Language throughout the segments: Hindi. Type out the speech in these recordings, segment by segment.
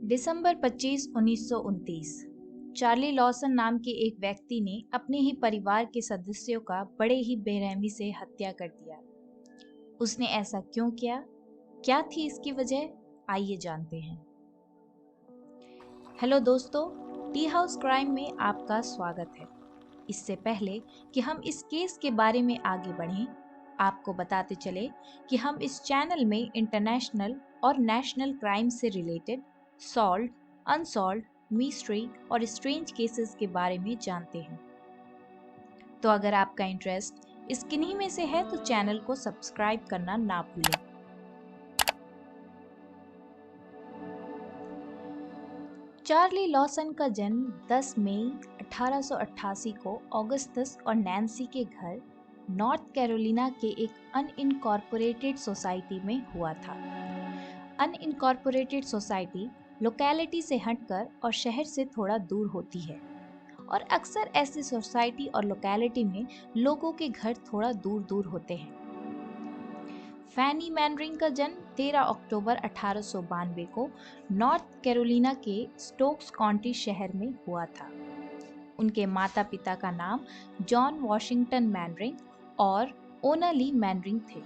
दिसंबर 25, 1929 चार्ली लॉसन नाम के एक व्यक्ति ने अपने ही परिवार के सदस्यों का बड़े ही बेरहमी से हत्या कर दिया। उसने ऐसा क्यों किया? क्या थी इसकी वजह? आइए जानते हैं। हेलो दोस्तों, टी हाउस क्राइम में आपका स्वागत है। इससे पहले कि हम इस केस के बारे में आगे बढ़ें, आपको बताते चले कि हम इस चैनल में इंटरनेशनल और नेशनल क्राइम से रिलेटेड सॉल्व्ड, अनसॉल्व्ड, मिस्ट्री और स्ट्रेंज केसेस के बारे में जानते हैं। तो अगर आपका इंटरेस्ट इस किन्हीं में से है तो चैनल को सब्सक्राइब करना ना भूलें। चार्ली लॉसन का जन्म 10 मई 1888 को ऑगस्टस और नैन्सी के घर नॉर्थ कैरोलिना के एक अनइनकॉर्पोरेटेड सोसाइटी में हुआ था। अनइनकॉर्पोरेटेड सोसाइटी लोकेलिटी से हटकर और शहर से थोड़ा दूर होती है, और अक्सर ऐसी सोसाइटी और लोकेलिटी में लोगों के घर थोड़ा दूर दूर होते हैं। फैनी मैनरिंग का जन्म 13 अक्टूबर 1892 को नॉर्थ कैरोलिना के स्टोक्स काउंटी शहर में हुआ था। उनके माता पिता का नाम जॉन वॉशिंगटन मैनरिंग और ओना ली मैनरिंग थे।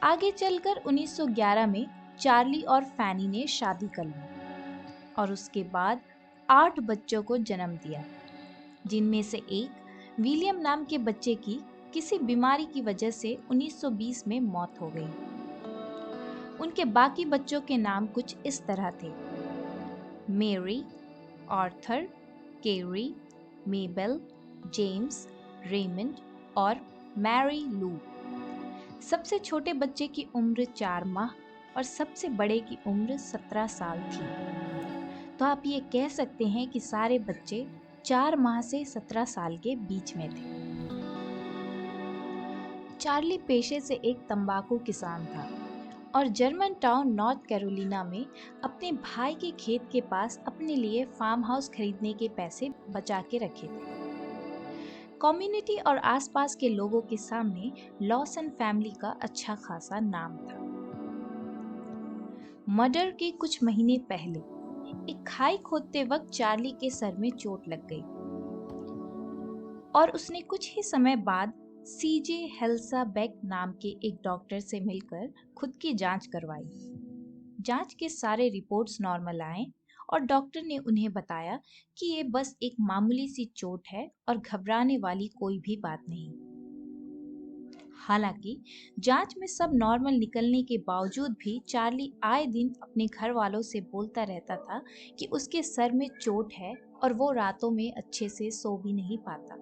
आगे चलकर 1911 में चार्ली और फैनी ने शादी कर ली और उसके बाद 8 बच्चों को जन्म दिया, जिनमें से एक विलियम नाम के बच्चे की किसी बीमारी की वजह से 1920 में मौत हो गई। उनके बाकी बच्चों के नाम कुछ इस तरह थे: मेरी, आर्थर, केरी, मेबल, जेम्स, रेमंड और मैरी लू। सबसे छोटे बच्चे की उम्र 4 माह और सबसे बड़े की उम्र 17 साल थी। तो आप ये कह सकते हैं कि सारे बच्चे 4 माह से 17 साल के बीच में थे। चार्ली पेशे से एक तंबाकू किसान था और जर्मन टाउन नॉर्थ कैरोलिना में अपने भाई के खेत के पास अपने लिए फार्म हाउस खरीदने के पैसे बचा के रखे थे। कम्युनिटी और आसपास के लोगों के सामने लॉसन फैमिली का अच्छा खासा नाम था। मर्डर के कुछ महीने पहले एक खाई खोदते वक्त चार्ली के सर में चोट लग गई और उसने कुछ ही समय बाद सीजे हेल्सा बेक नाम के एक डॉक्टर से मिलकर खुद की जांच करवाई। जांच के सारे रिपोर्ट्स नॉर्मल आए और डॉक्टर ने उन्हें बताया कि ये बस एक मामूली सी चोट है और घबराने वाली कोई भी बात नहीं। हालांकि जांच में सब नॉर्मल निकलने के बावजूद भी चार्ली आए दिन अपने घर वालों से बोलता रहता था कि उसके सर में चोट है और वो रातों में अच्छे से सो भी नहीं पाता।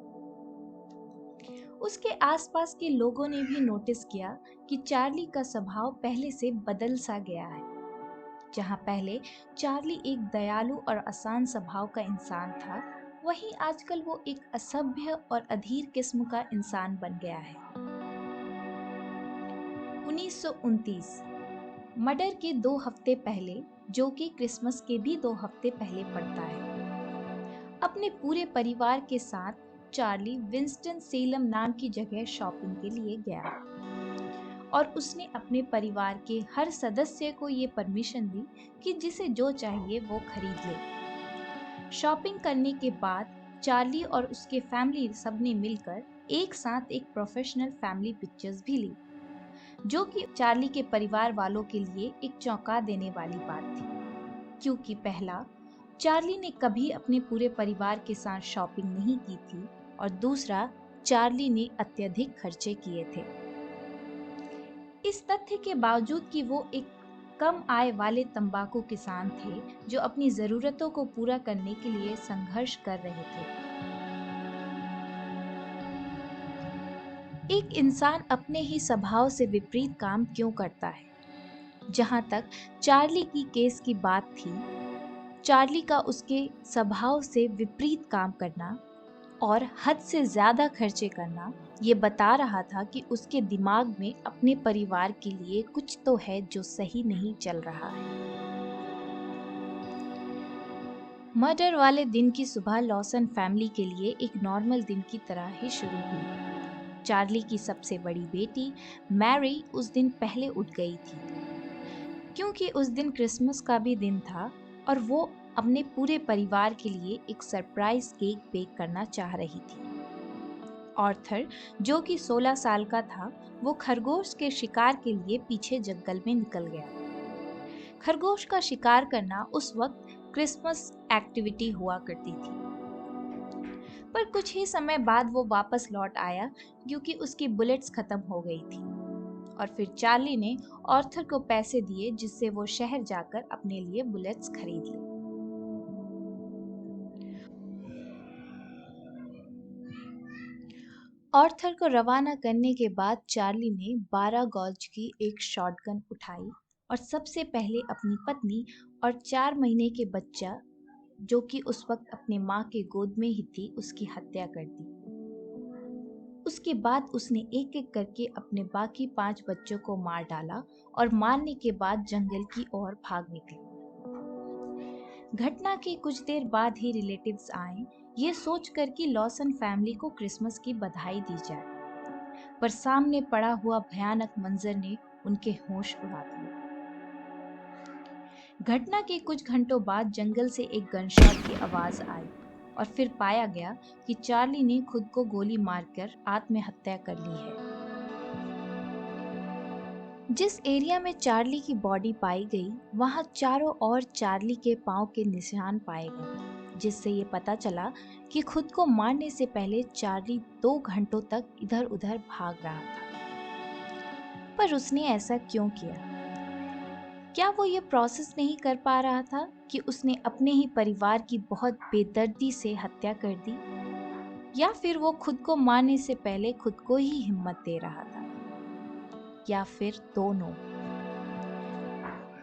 उसके आसपास के लोगों ने भी नोटिस किया कि चार्ली का स्वभाव पहले से बदल सा गया है। जहां पहले चार्ली एक दयालु और आसान स्वभाव का इंसान था, वहीं आजकल वो एक असभ्य और अधीर किस्म का इंसान बन गया है। 1929 मर्डर के 2 हफ्ते पहले, जो कि क्रिसमस के भी 2 हफ्ते पहले पड़ता है, अपने पूरे परिवार के साथ चार्ली विंस्टन सेलम नाम की जगह शॉपिंग के लिए गया और उसने अपने परिवार के हर सदस्य को ये परमिशन दी कि जिसे जो चाहिए वो खरीद ले। शॉपिंग करने के बाद चार्ली और उसके फैमिली सबने मिलकर एक साथ एक प्रोफेशनल फैमिली पिक्चर्स भी ली, जो कि चार्ली के परिवार वालों के लिए एक चौंका देने वाली बात थी, क्योंकि पहला, चार्ली ने कभी अपने पूरे परिवार के साथ शॉपिंग नहीं की थी और दूसरा, चार्ली ने अत्यधिक खर्चे किए थे। इस तथ्य के बावजूद कि वो एक कम आय वाले तंबाकू किसान थे जो अपनी जरूरतों को पूरा करने के लिए संघर्ष कर रहे थे। एक इंसान अपने ही स्वभाव से विपरीत काम क्यों करता है? जहां तक चार्ली की केस की बात थी, चार्ली का उसके स्वभाव से विपरीत काम करना और हद से ज्यादा खर्चे करना ये बता रहा था कि उसके दिमाग में अपने परिवार के लिए कुछ तो है जो सही नहीं चल रहा है। मर्डर वाले दिन की सुबह लॉसन फैमिली के लिए एक नॉर्मल दिन की तरह ही शुरू हुई। चार्ली की सबसे बड़ी बेटी मैरी उस दिन पहले उठ गई थी। क्योंकि उस दिन क्रिसमस का भी दिन था और वो अपने पूरे परिवार के लिए एक सरप्राइज केक बेक करना चाह रही थी। आर्थर, जो कि 16 साल का था, वो खरगोश के शिकार के लिए पीछे जंगल में निकल गया। खरगोश का शिकार करना उस वक्त क्रिसमस एक्टिविटी हुआ करती थी। पर कुछ ही समय बाद वो वापस लौट आया क्योंकि उसकी बुलेट्स खत्म हो गई थी। और फिर चार्ली ने आर्थर को पैसे दिए जिससे वो शहर जाकर अपने लिए बुलेट्स खरीद ली। आर्थर को रवाना करने के बाद चार्ली ने 12 गॉज की एक शॉटगन उठाई और सबसे पहले अपनी पत्नी और 4 महीने के बच्चा, जो कि उस वक्त अपने माँ के गोद में ही थी, उसकी हत्या कर दी। उसके बाद उसने एक एक करके अपने बाकी 5 बच्चों को मार डाला और मारने के बाद जंगल की ओर भाग निकले। घटना के कुछ देर बाद ही रिलेटिव्स आए, ये सोचकर कि लॉसन फैमिली को क्रिसमस की बधाई दी जाए, पर सामने पड़ा हुआ भयानक मंजर ने उनके होश उड़ा दिए। घटना के कुछ घंटों बाद जंगल से एक गनशॉट की आवाज आई और फिर पाया गया कि चार्ली ने खुद को गोली मारकर आत्महत्या कर ली है। जिस एरिया में चार्ली की बॉडी पाई गई, वहां चारों ओर चार्ली के पांव के निशान पाए गए, जिससे ये पता चला कि खुद को मारने से पहले चार्ली 2 घंटों तक इधर उधर भाग रहा था। पर उसने ऐसा क्यों किया? क्या वो ये प्रोसेस नहीं कर पा रहा था कि उसने अपने ही परिवार की बहुत बेदर्दी से हत्या कर दी? या फिर वो खुद को मारने से पहले खुद को ही हिम्मत दे रहा था? या फिर दोनों?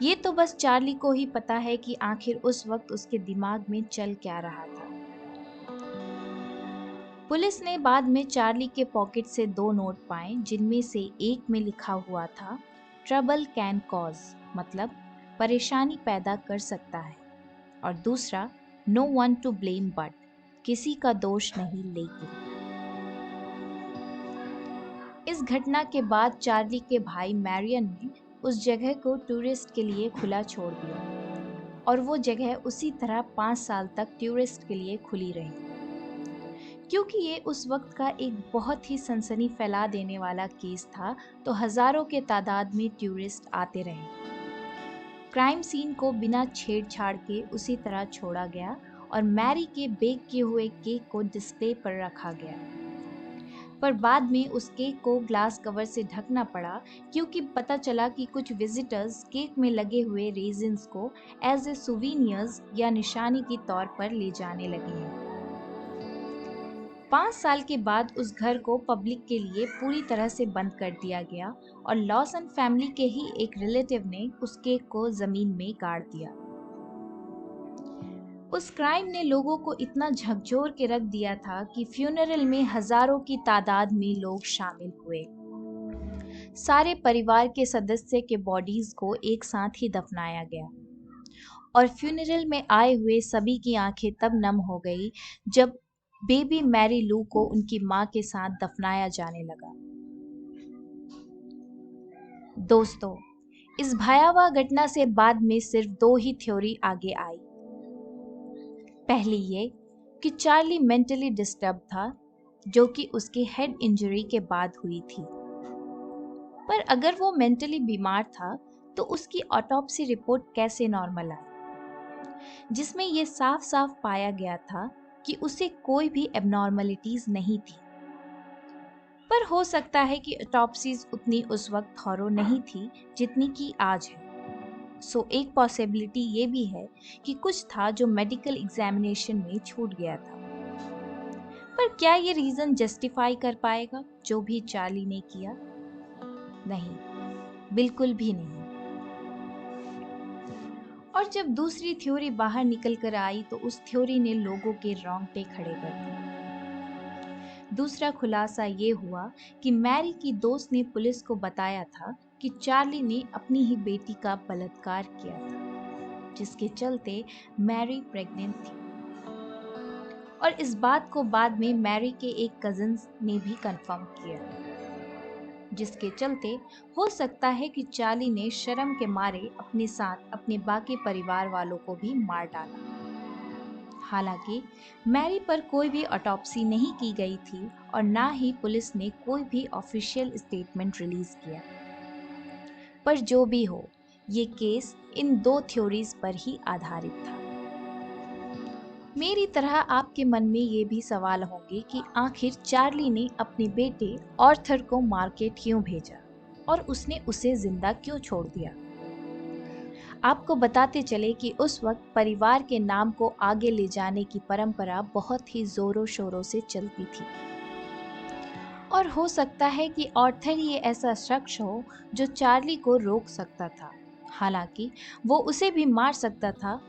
ये तो बस चार्ली को ही पता है कि आखिर उस वक्त उसके दिमाग में चल क्या रहा था। पुलिस ने बाद में चार्ली के पॉकेट से 2 नोट पाए, जिनमें से एक में लिखा हुआ था ट्रबल कैन कॉज, मतलब परेशानी पैदा कर सकता है, और दूसरा no one to blame but, किसी का दोष नहीं लेकिन। इस घटना के बाद चार्ली के भाई मैरियन ने उस जगह को टूरिस्ट के लिए खुला छोड़ दिया और वो जगह उसी तरह 5 साल तक टूरिस्ट के लिए खुली रही। क्योंकि ये उस वक्त का एक बहुत ही सनसनी फैला देने वाला केस था, तो हजारों के तादाद में टूरिस्ट आते रहे। क्राइम सीन को बिना छेड़छाड़ के उसी तरह छोड़ा गया और मैरी के बेक किए हुए केक को डिस्प्ले पर रखा गया। पर बाद में उस केक को ग्लास कवर से ढकना पड़ा क्योंकि पता चला कि कुछ विजिटर्स केक में लगे हुए रेजिन्स को एज ए सुवीनियर्स या निशानी के तौर पर ले जाने लगे हैं। 5 साल के बाद उस घर को पब्लिक के लिए पूरी तरह से बंद कर दिया गया और लॉसन फैमिली के ही एक रिलेटिव ने उस केक को जमीन में गाड़ दिया। उस क्राइम ने लोगों को इतना झकझोर के रख दिया था कि फ्यूनरल में हजारों की तादाद में लोग शामिल हुए। सारे परिवार के सदस्य के बॉडीज को एक साथ ही दफनाया गया और फ्यूनरल में आए हुए सभी की आंखें तब नम हो गई जब बेबी मैरी लू को उनकी मां के साथ दफनाया जाने लगा। दोस्तों, इस भयावह घटना से बाद में सिर्फ 2 ही थ्योरी आगे आई। पहली ये कि चार्ली मेंटली डिस्टर्ब था, जो कि उसके हेड इंजरी के बाद हुई थी। पर अगर वो मेंटली बीमार था तो उसकी ऑटोप्सी रिपोर्ट कैसे नॉर्मल आई, जिसमें ये साफ साफ पाया गया था कि उसे कोई भी एबनॉर्मलिटीज नहीं थी। पर हो सकता है कि ऑटोप्सीज उतनी उस वक्त थॉरो नहीं थी जितनी कि आज है। सो एक पॉसिबिलिटी ये भी है कि कुछ था जो मेडिकल एग्जामिनेशन में छूट गया था। पर क्या ये रीजन जस्टिफाई कर पाएगा जो भी चार्ली ने किया? नहीं, बिल्कुल भी नहीं। और जब दूसरी थ्योरी बाहर निकल कर आई तो उस थ्योरी ने लोगों के रोंगटे खड़े कर दिए। दूसरा खुलासा ये हुआ कि मैरी की दोस्त ने पुलिस को बताया था कि चार्ली ने अपनी ही बेटी का बलात्कार किया था, जिसके चलते मैरी प्रेग्नेंट थी। और इस बात को बाद में मैरी के एक कजिन ने भी कंफर्म किया। जिसके चलते हो सकता है कि चार्ली ने शर्म के मारे अपने साथ अपने बाकी परिवार वालों को भी मार डाला। हालांकि मैरी पर कोई भी ऑटोप्सी नहीं की गई थी और ना ही पुलिस ने कोई भी ऑफिशियल स्टेटमेंट रिलीज किया। पर जो भी हो, ये केस इन दो थ्योरीज पर ही आधारित था। मेरी तरह आपके मन में ये भी सवाल होंगे कि आखिर चार्ली ने अपने बेटे आर्थर को मार्केट क्यों भेजा और उसने उसे जिंदा क्यों छोड़ दिया। आपको बताते चले कि उस वक्त परिवार के नाम को आगे ले जाने की परंपरा बहुत ही जोरों शोरों से चलती थी और हो सकता है कि आर्थर ही ऐसा शख्स हो जो चार्ली को रोक सकता था। हालांकि वो उसे भी मार सकता था,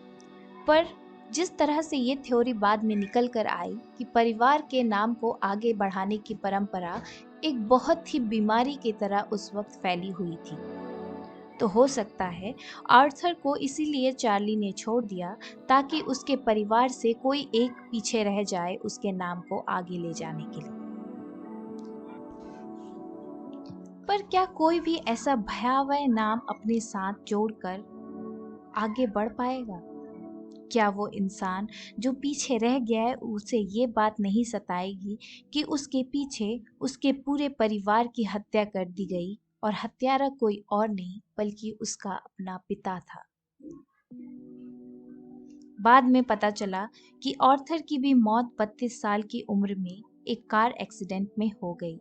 पर जिस तरह से ये थ्योरी बाद में निकल कर आई कि परिवार के नाम को आगे बढ़ाने की परंपरा एक बहुत ही बीमारी की तरह उस वक्त फैली हुई थी, तो हो सकता है आर्थर को इसीलिए चार्ली ने छोड़ दिया ताकि उसके परिवार से कोई एक पीछे रह जाए उसके नाम को आगे ले जाने के लिए। पर क्या कोई भी ऐसा भयावह नाम अपने साथ जोड़कर आगे बढ़ पाएगा? क्या वो इंसान जो पीछे रह गया है उसे ये बात नहीं सताएगी कि उसके पीछे उसके पूरे परिवार की हत्या कर दी गई और हत्यारा कोई और नहीं बल्कि उसका अपना पिता था। बाद में पता चला कि आर्थर की भी मौत 32 साल की उम्र में एक कार एक्सीडेंट में हो गई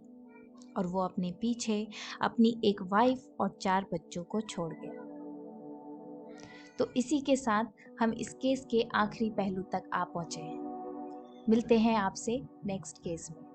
और वो अपने पीछे अपनी एक वाइफ और 4 बच्चों को छोड़ गया। तो इसी के साथ हम इस केस के आखिरी पहलू तक आ पहुंचे हैं। मिलते हैं आपसे नेक्स्ट केस में।